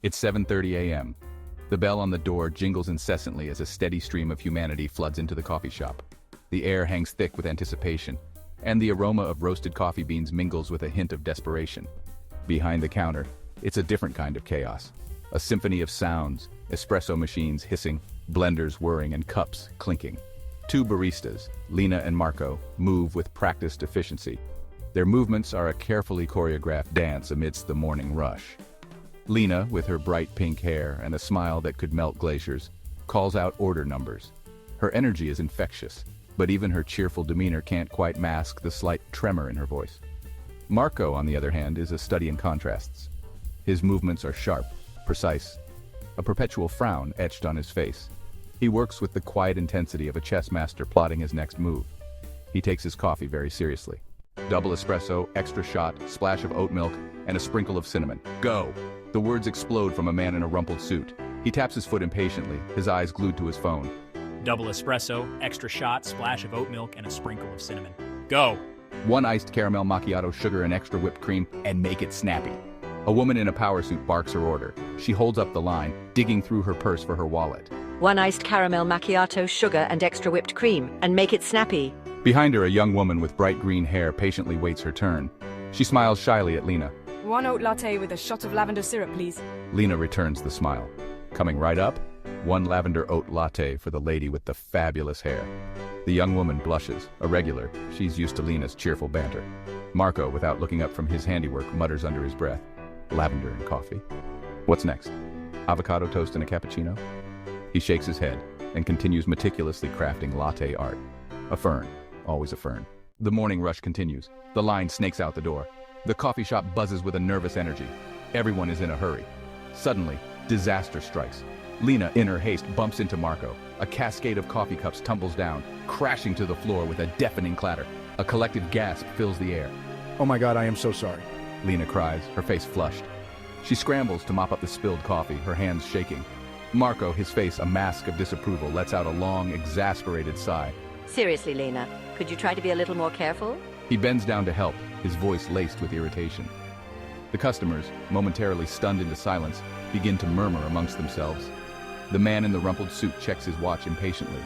It's 7:30 a.m. The bell on the door jingles incessantly as a steady stream of humanity floods into the coffee shop. The air hangs thick with anticipation, and the aroma of roasted coffee beans mingles with a hint of desperation. Behind the counter, it's a different kind of chaos. A symphony of sounds, espresso machines hissing, blenders whirring, and cups clinking. Two baristas, Lena and Marco, move with practiced efficiency. Their movements are a carefully choreographed dance amidst the morning rush. Lena, with her bright pink hair and a smile that could melt glaciers, calls out order numbers. Her energy is infectious, but even her cheerful demeanor can't quite mask the slight tremor in her voice. Marco, on the other hand, is a study in contrasts. His movements are sharp, precise, a perpetual frown etched on his face. He works with the quiet intensity of a chess master plotting his next move. He takes his coffee very seriously. Double espresso, extra shot, splash of oat milk, and a sprinkle of cinnamon. Go! The words explode from a man in a rumpled suit. He taps his foot impatiently, his eyes glued to his phone. Double espresso, extra shot, splash of oat milk, and a sprinkle of cinnamon. Go! One iced caramel macchiato, sugar and extra whipped cream, and make it snappy. A woman in a power suit barks her order. She holds up the line, digging through her purse for her wallet. One iced caramel macchiato, sugar and extra whipped cream, and make it snappy. Behind her, a young woman with bright green hair patiently waits her turn. She smiles shyly at Lena. One oat latte with a shot of lavender syrup, please. Lena returns the smile. Coming right up, one lavender oat latte for the lady with the fabulous hair. The young woman blushes, a regular. She's used to Lena's cheerful banter. Marco, without looking up from his handiwork, mutters under his breath. Lavender and coffee. What's next? Avocado toast and a cappuccino? He shakes his head and continues meticulously crafting latte art. A fern, always a fern. The morning rush continues. The line snakes out the door. The coffee shop buzzes with a nervous energy. Everyone is in a hurry. Suddenly, disaster strikes. Lena, in her haste, bumps into Marco. A cascade of coffee cups tumbles down, crashing to the floor with a deafening clatter. A collective gasp fills the air. Oh my God, I am so sorry. Lena cries, her face flushed. She scrambles to mop up the spilled coffee, her hands shaking. Marco, his face a mask of disapproval, lets out a long, exasperated sigh. Seriously, Lena, could you try to be a little more careful? He bends down to help, his voice laced with irritation. The customers, momentarily stunned into silence, begin to murmur amongst themselves. The man in the rumpled suit checks his watch impatiently.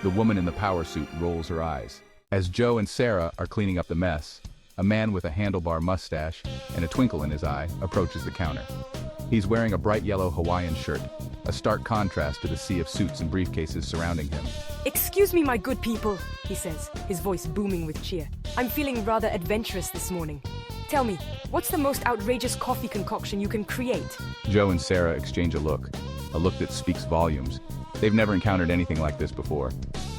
The woman in the power suit rolls her eyes. As Joe and Sarah are cleaning up the mess, a man with a handlebar mustache and a twinkle in his eye approaches the counter. He's wearing a bright yellow Hawaiian shirt, a stark contrast to the sea of suits and briefcases surrounding him. Excuse me, my good people, he says, his voice booming with cheer. I'm feeling rather adventurous this morning. Tell me, what's the most outrageous coffee concoction you can create? Joe and Sarah exchange a look that speaks volumes. They've never encountered anything like this before.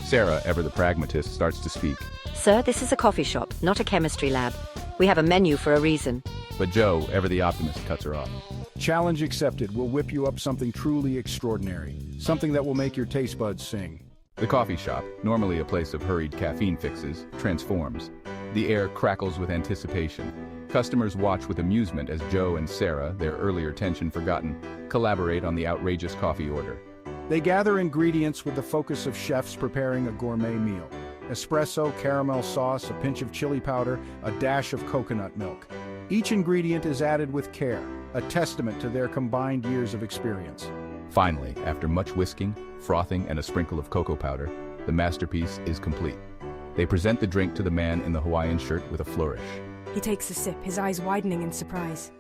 Sarah, ever the pragmatist, starts to speak. Sir, this is a coffee shop, not a chemistry lab. We have a menu for a reason. But Joe, ever the optimist, cuts her off. Challenge accepted. We'll whip you up something truly extraordinary. Something that will make your taste buds sing. The coffee shop, normally a place of hurried caffeine fixes, transforms. The air crackles with anticipation. Customers watch with amusement as Joe and Sarah, their earlier tension forgotten, collaborate on the outrageous coffee order. They gather ingredients with the focus of chefs preparing a gourmet meal. Espresso, caramel sauce, a pinch of chili powder, a dash of coconut milk. Each ingredient is added with care, a testament to their combined years of experience. Finally, after much whisking, frothing, and a sprinkle of cocoa powder, the masterpiece is complete. They present the drink to the man in the Hawaiian shirt with a flourish. He takes a sip, his eyes widening in surprise.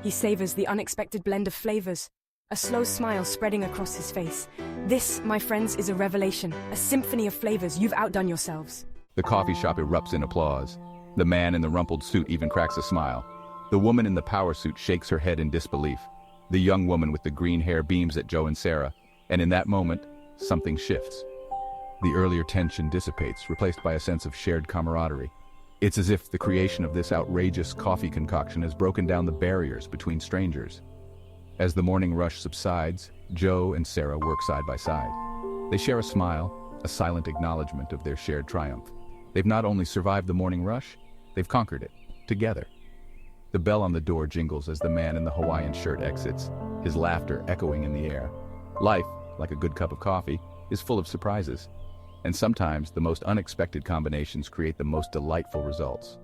He savors the unexpected blend of flavors, a slow smile spreading across his face. This, my friends, is a revelation, a symphony of flavors. You've outdone yourselves. The coffee shop erupts in applause. The man in the rumpled suit even cracks a smile. The woman in the power suit shakes her head in disbelief. The young woman with the green hair beams at Joe and Sarah, and in that moment, something shifts. The earlier tension dissipates, replaced by a sense of shared camaraderie. It's as if the creation of this outrageous coffee concoction has broken down the barriers between strangers. As the morning rush subsides, Joe and Sarah work side by side. They share a smile, a silent acknowledgement of their shared triumph. They've not only survived the morning rush, they've conquered it, together. The bell on the door jingles as the man in the Hawaiian shirt exits, his laughter echoing in the air. Life, like a good cup of coffee, is full of surprises. And sometimes the most unexpected combinations create the most delightful results.